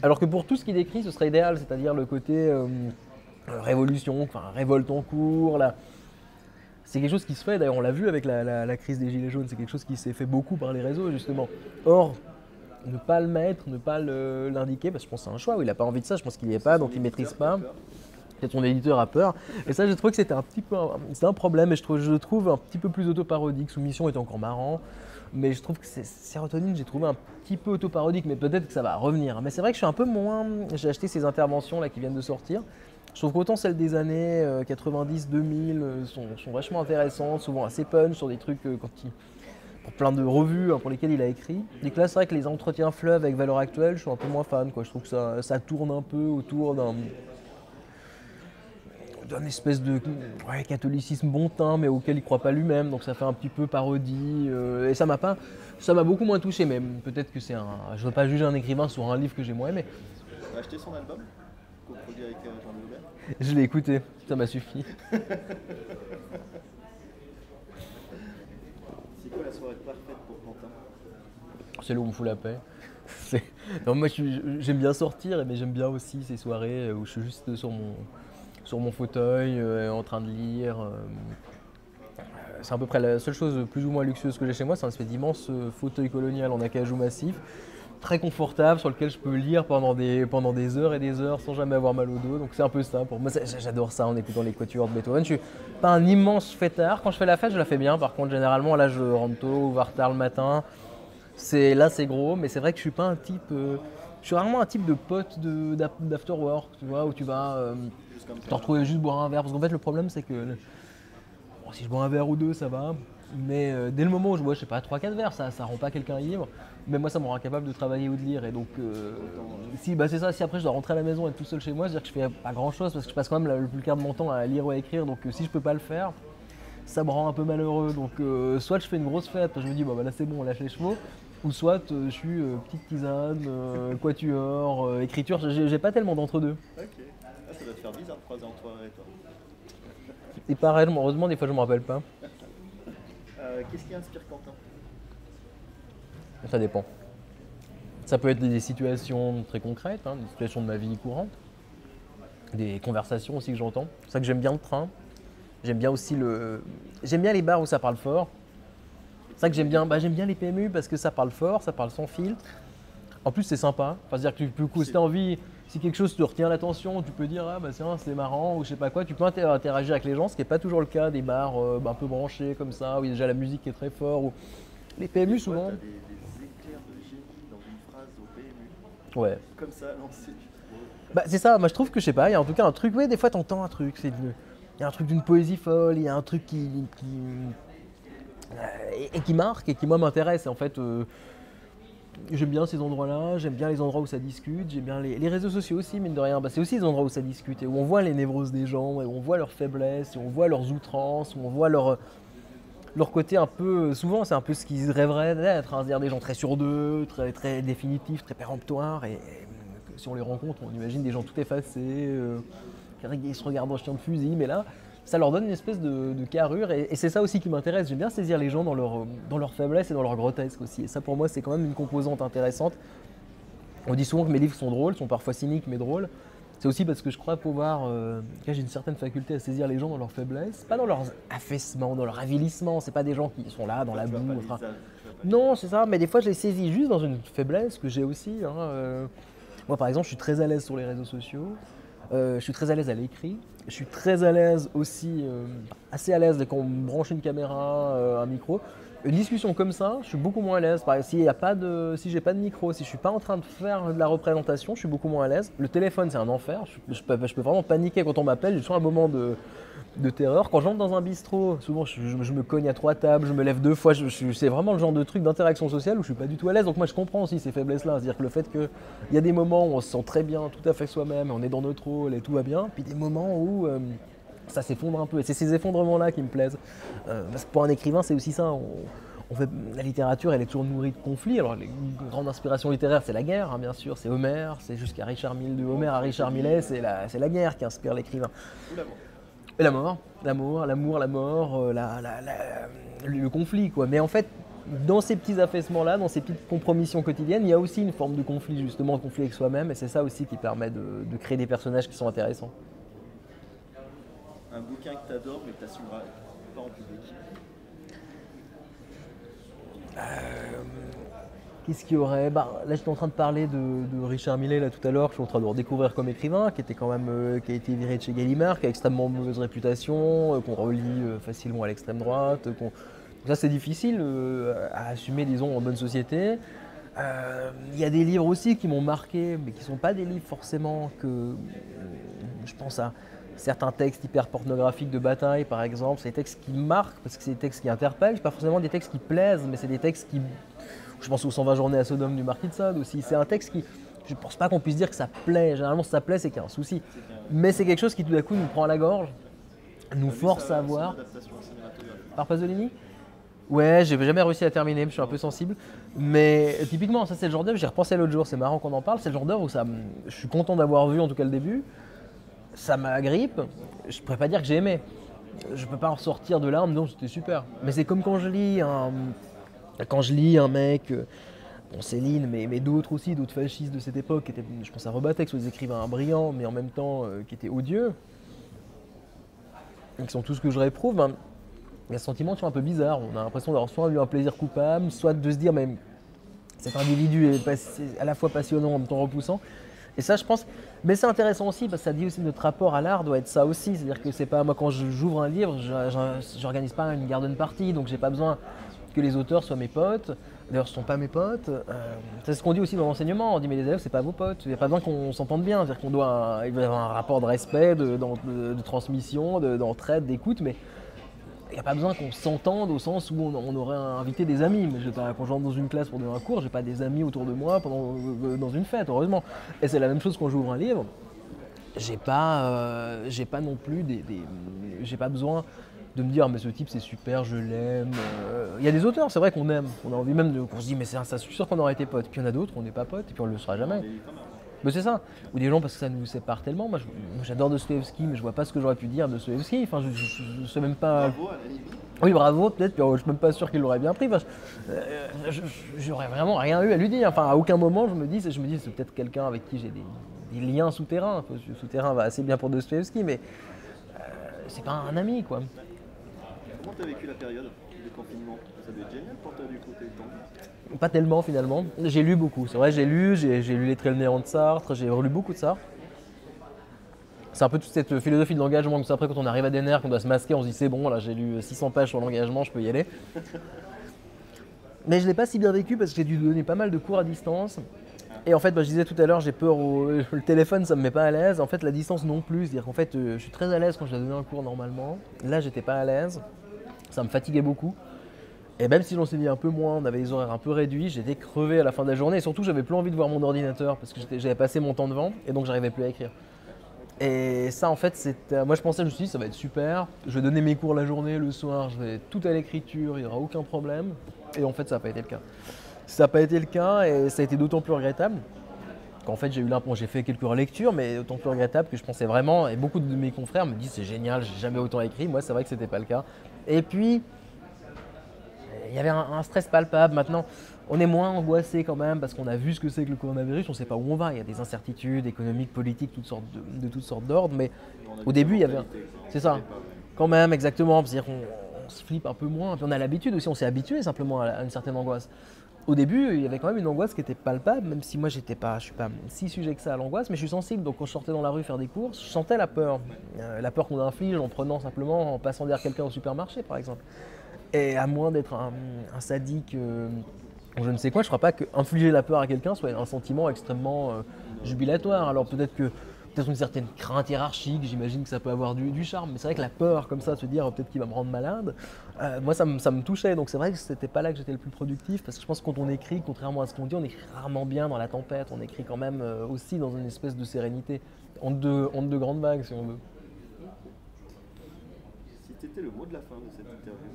Alors que pour tout ce qu'il décrit, ce serait idéal, c'est-à-dire le côté révolution, enfin révolte en cours, là. C'est quelque chose qui se fait, d'ailleurs on l'a vu avec la crise des Gilets jaunes, c'est quelque chose qui s'est fait beaucoup par les réseaux justement. Or, ne pas le mettre, ne pas l'indiquer, parce que je pense que c'est un choix, il n'a pas envie de ça, je pense qu'il n'y est pas, donc il ne maîtrise pas. Peut-être son éditeur a peur. Et ça, j'ai trouvé que c'était c'est un problème, et je trouve un petit peu plus autoparodique. Soumission est encore marrant, mais je trouve que Sérotonine, j'ai trouvé un petit peu autoparodique, mais peut-être que ça va revenir. Mais c'est vrai que je suis un peu moins. J'ai acheté ces interventions là qui viennent de sortir. Je trouve qu'autant celles des années 90-2000 sont vachement intéressantes, souvent assez punch sur des trucs pour plein de revues pour lesquelles il a écrit. Et que là, c'est vrai que les entretiens fleuves avec Valeurs Actuelles, je suis un peu moins fan, quoi. Je trouve que ça tourne un peu autour d'un espèce de catholicisme bon teint, mais auquel il ne croit pas lui-même, donc ça fait un petit peu parodie. Et ça m'a beaucoup moins touché, mais peut-être que je ne veux pas juger un écrivain sur un livre que j'ai moins aimé. Tu as acheté son album, coproduit avec Jean-Louis Aubert? Je l'ai écouté, ça m'a suffi. C'est quoi la soirée parfaite pour Quentin? C'est là où on me fout la paix. Non, moi j'aime bien sortir, mais j'aime bien aussi ces soirées où je suis juste sur mon fauteuil en train de lire. C'est à peu près la seule chose plus ou moins luxueuse que j'ai chez moi, c'est un espèce d'immense fauteuil colonial en acajou massif, très confortable, sur lequel je peux lire pendant des heures et des heures sans jamais avoir mal au dos. Donc c'est un peu ça pour moi. J'adore ça en écoutant les quatuors de Beethoven. Je suis pas un immense fêtard. Quand je fais la fête, je la fais bien. Par contre, généralement, là, je rentre tôt ou va retard le matin. Là, c'est gros, mais c'est vrai que je suis pas un type. Je suis rarement un type de pote d'afterwork, tu vois, où tu vas te retrouver juste boire un verre. Parce qu'en fait, le problème, c'est que si je bois un verre ou deux, ça va. Mais dès le moment où je bois, je sais pas, 3-4 verres, ça rend pas quelqu'un ivre. Mais moi, ça me rend incapable de travailler ou de lire. Et donc, c'est ça. Si après je dois rentrer à la maison et être tout seul chez moi, c'est-à-dire que je fais pas grand-chose parce que je passe quand même le plus clair de mon temps à lire ou à écrire. Donc, si je peux pas le faire, ça me rend un peu malheureux. Donc, soit je fais une grosse fête, je me dis, bah là c'est bon, on lâche les chevaux. Ou soit je suis petite tisane, quatuor, écriture. J'ai pas tellement d'entre-deux. Ok. Ah, ça doit te faire bizarre de croiser en soirée, toi. Et pareil, heureusement, des fois, je me rappelle pas. Qu'est-ce qui inspire Quentin? Ça dépend. Ça peut être des situations très concrètes, des situations de ma vie courante, des conversations aussi que j'entends. C'est ça que j'aime bien le train. J'aime bien aussi j'aime bien les bars où ça parle fort. C'est ça que j'aime bien. J'aime bien les PMU parce que ça parle fort, ça parle sans filtre. En plus, c'est sympa. Enfin, c'est-à-dire que tu peux, si tu as envie, si quelque chose te retient l'attention, tu peux dire ah bah tiens, c'est marrant ou je sais pas quoi. Tu peux interagir avec les gens, ce qui n'est pas toujours le cas des bars un peu branchés comme ça, où il y a déjà la musique qui est très fort. Ou... Les PMU souvent. Tu as des éclairs de génie dans une phrase au PMU. Ouais. Comme ça, lancé du C'est ça. Moi, je trouve que je sais pas. Il y a en tout cas un truc. Ouais, des fois, t'entends un truc. Il y a un truc d'une poésie folle. Il y a un truc qui marque et qui moi m'intéresse. Et en fait. J'aime bien ces endroits-là, j'aime bien les endroits où ça discute, j'aime bien les réseaux sociaux aussi, mine de rien. C'est aussi les endroits où ça discute et où on voit les névroses des gens, et où on voit leurs faiblesses, et où on voit leurs outrances, où on voit leur côté un peu. Souvent, c'est un peu ce qu'ils rêveraient d'être, hein, c'est-à-dire des gens très sûrs d'eux, très, très définitifs, très péremptoires. Et si on les rencontre, on imagine des gens tout effacés, qui se regardent en chien de fusil, mais là. Ça leur donne une espèce de carrure et c'est ça aussi qui m'intéresse. J'aime bien saisir les gens dans leur faiblesse et dans leur grotesque aussi. Et ça pour moi c'est quand même une composante intéressante. On dit souvent que mes livres sont drôles, sont parfois cyniques mais drôles. C'est aussi parce que je crois pouvoir, j'ai une certaine faculté à saisir les gens dans leur faiblesse, pas dans leur affaissement, dans leur avilissement. C'est pas des gens qui sont là dans la boue. Non, c'est ça, mais des fois je les saisis juste dans une faiblesse que j'ai aussi. Moi par exemple je suis très à l'aise sur les réseaux sociaux. Je suis très à l'aise à l'écrit. Je suis très à l'aise aussi, assez à l'aise quand on me branche une caméra, un micro. Une discussion comme ça, je suis beaucoup moins à l'aise. Par exemple, si j'ai pas de micro, si je suis pas en train de faire de la représentation, je suis beaucoup moins à l'aise. Le téléphone, c'est un enfer. Je peux vraiment paniquer quand on m'appelle. J'ai toujours un moment de terreur. Quand j'entre dans un bistrot, souvent je me cogne à 3 tables, je me lève 2 fois. C'est vraiment le genre de truc d'interaction sociale où je suis pas du tout à l'aise. Donc moi je comprends aussi ces faiblesses-là. C'est-à-dire que le fait qu'il y a des moments où on se sent très bien, tout à fait soi-même, on est dans notre rôle et tout va bien. Puis des moments où ça s'effondre un peu. Et c'est ces effondrements-là qui me plaisent. Parce que pour un écrivain, c'est aussi ça. La littérature, elle est toujours nourrie de conflits. Alors, les grandes inspirations littéraires, c'est la guerre, hein, bien sûr. C'est Homère, c'est jusqu'à Richard Mille, de Homère à Richard Millet, c'est la guerre qui inspire l'écrivain. Et la mort, l'amour, la mort, le conflit, quoi. Mais en fait, dans ces petits affaissements-là, dans ces petites compromissions quotidiennes, il y a aussi une forme de conflit, justement, de conflit avec soi-même. Et c'est ça aussi qui permet de créer des personnages qui sont intéressants. Un bouquin que tu adores, mais que tu n'assumeras pas en public. Qu'est-ce qu'il y aurait là, j'étais en train de parler de Richard Millet là, tout à l'heure, que je suis en train de redécouvrir comme écrivain, qui a été viré de chez Gallimard, qui a extrêmement mauvaise réputation, qu'on relie facilement à l'extrême droite. Ça, c'est difficile à assumer, disons, en bonne société. Il y a des livres aussi qui m'ont marqué, mais qui ne sont pas des livres forcément que je pense à certains textes hyper pornographiques de bataille, par exemple. C'est des textes qui marquent, parce que c'est des textes qui interpellent. C'est pas forcément des textes qui plaisent, mais c'est des textes qui... Je pense aux 120 journées à Sodome du Marquis de Sade aussi. C'est un texte qui... Je pense pas qu'on puisse dire que ça plaît. Généralement, si ça plaît, c'est qu'il y a un souci. Mais c'est quelque chose qui, tout d'un coup, nous prend à la gorge, nous force à voir... Par Pasolini ? Ouais, j'ai jamais réussi à terminer, je suis un peu sensible. Mais typiquement, ça c'est le genre d'œuvre, j'ai repensé l'autre jour, c'est marrant qu'on en parle, c'est le genre d'œuvre où je suis content d'avoir vu en tout cas le début. Ça m'agrippe, je ne pourrais pas dire que j'ai aimé. Je ne peux pas en sortir de là en me disant c'était super. Mais c'est comme quand je lis un mec, bon Céline, mais d'autres aussi, d'autres fascistes de cette époque, qui étaient, je pense à Rebatex, où des écrivains brillants, mais en même temps qui étaient odieux, et qui sont tout ce que je réprouve. Il y a ce sentiment un peu bizarre. On a l'impression d'avoir soit eu un plaisir coupable, soit de se dire mais cet individu est à la fois passionnant en même temps repoussant. Et ça, je pense, mais c'est intéressant aussi parce que ça dit aussi que notre rapport à l'art doit être ça aussi. C'est-à-dire que c'est pas moi quand j'ouvre un livre, j'organise pas une garden party, donc j'ai pas besoin que les auteurs soient mes potes. D'ailleurs, ce sont pas mes potes. C'est ce qu'on dit aussi dans l'enseignement. On dit mais les élèves, c'est pas vos potes. Il n'y a pas besoin qu'on s'entende bien. C'est-à-dire qu'il doit y avoir un rapport de respect, de transmission, d'entraide, d'écoute, mais il n'y a pas besoin qu'on s'entende au sens où on aurait invité des amis. Mais quand je rentre dans une classe pour donner un cours, j'ai pas des amis autour de moi dans une fête, heureusement. Et c'est la même chose quand j'ouvre un livre. J'ai pas non plus j'ai pas besoin de me dire mais ce type c'est super, je l'aime. Il y a des auteurs, c'est vrai qu'on aime. On a envie même qu'on se dit mais ça, je suis sûr qu'on aurait été potes. Puis il y en a d'autres, on n'est pas potes et puis on le sera jamais. Mais c'est ça. Ou des gens parce que ça nous sépare tellement. Moi j'adore Dostoïevski, mais je vois pas ce que j'aurais pu dire de Dostoïevski. Enfin, je sais même pas. Bravo à la limite. Oui, bravo, peut-être. Je suis même pas sûr qu'il l'aurait bien pris. Enfin, j'aurais vraiment rien eu à lui dire. Enfin, à aucun moment je me dis c'est peut-être quelqu'un avec qui j'ai des liens souterrains. Parce que le souterrain va assez bien pour Dostoïevski, mais c'est pas un ami quoi. Comment tu as vécu la période de confinement? Ça doit être génial pour toi du coup, t'as eu le temps. Pas tellement finalement. J'ai lu beaucoup, c'est vrai, j'ai lu Les Traits le néant de Sartre, j'ai relu beaucoup de Sartre. C'est un peu toute cette philosophie de l'engagement, que après quand on arrive à des nerfs, qu'on doit se masquer, on se dit c'est bon, là j'ai lu 600 pages sur l'engagement, je peux y aller. Mais je ne l'ai pas si bien vécu parce que j'ai dû donner pas mal de cours à distance. Et en fait, je disais tout à l'heure, j'ai peur le téléphone, ça me met pas à l'aise. En fait, la distance non plus. C'est-à-dire qu'en fait, je suis très à l'aise quand je dois donner un cours normalement. Là, j'étais pas à l'aise. Ça me fatiguait beaucoup. Et même si j'enseignais un peu moins, on avait des horaires un peu réduits, j'étais crevé à la fin de la journée. Et surtout, j'avais plus envie de voir mon ordinateur parce que j'avais passé mon temps devant et donc j'arrivais plus à écrire. Et ça, en fait, moi je pensais, je me suis dit, ça va être super. Je vais donner mes cours la journée, le soir, je vais tout à l'écriture, il n'y aura aucun problème. Et en fait, ça n'a pas été le cas. Ça n'a pas été le cas et ça a été d'autant plus regrettable qu'en fait, j'ai fait quelques relectures, mais d'autant plus regrettable que je pensais vraiment, et beaucoup de mes confrères me disent, c'est génial, j'ai jamais autant écrit. Moi, c'est vrai que ce n'était pas le cas. Et puis, il y avait un stress palpable. Maintenant, on est moins angoissé quand même parce qu'on a vu ce que c'est que le coronavirus, on ne sait pas où on va. Il y a des incertitudes économiques, politiques, de toutes sortes d'ordres. Mais au début, il y avait. C'est ça. Quand même, exactement. C'est-à-dire qu'on se flippe un peu moins. Puis on a l'habitude aussi, on s'est habitué simplement à une certaine angoisse. Au début, il y avait quand même une angoisse qui était palpable, même si moi je suis pas si sujet que ça à l'angoisse, mais je suis sensible. Donc quand je sortais dans la rue faire des courses, je sentais la peur qu'on inflige en prenant simplement, en passant derrière quelqu'un au supermarché par exemple. Et à moins d'être un sadique, je ne sais quoi, je ne crois pas qu'infliger la peur à quelqu'un soit un sentiment extrêmement jubilatoire. Alors peut-être une certaine crainte hiérarchique, j'imagine que ça peut avoir du charme, mais c'est vrai que la peur comme ça, de se dire peut-être qu'il va me rendre malade, moi ça me touchait. Donc c'est vrai que c'était pas là que j'étais le plus productif, parce que je pense que quand on écrit, contrairement à ce qu'on dit, on écrit rarement bien dans la tempête, on écrit quand même aussi dans une espèce de sérénité, honte de grande vague si on veut. Si tu étais le mot de la fin de cette interview.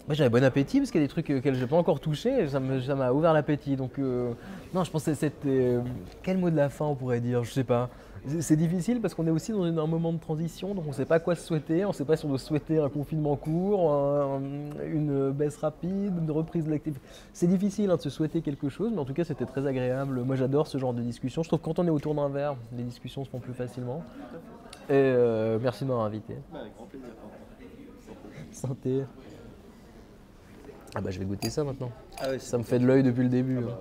Moi j'avais bon appétit parce qu'il y a des trucs auxquels je n'ai pas encore touché et ça m'a ouvert l'appétit. Donc non, je pense que quel mot de la fin on pourrait dire, je sais pas. C'est difficile parce qu'on est aussi dans un moment de transition, donc on ne sait pas quoi se souhaiter. On ne sait pas si on doit souhaiter un confinement court, une baisse rapide, une reprise de l'activité. C'est difficile de se souhaiter quelque chose, mais en tout cas c'était très agréable. Moi j'adore ce genre de discussion. Je trouve que quand on est autour d'un verre, les discussions se font plus facilement. Et merci de m'avoir invité. Avec grand plaisir. Santé. Ah bah je vais goûter ça maintenant. Ah ouais, Ça me fait de l'œil depuis le début. bah,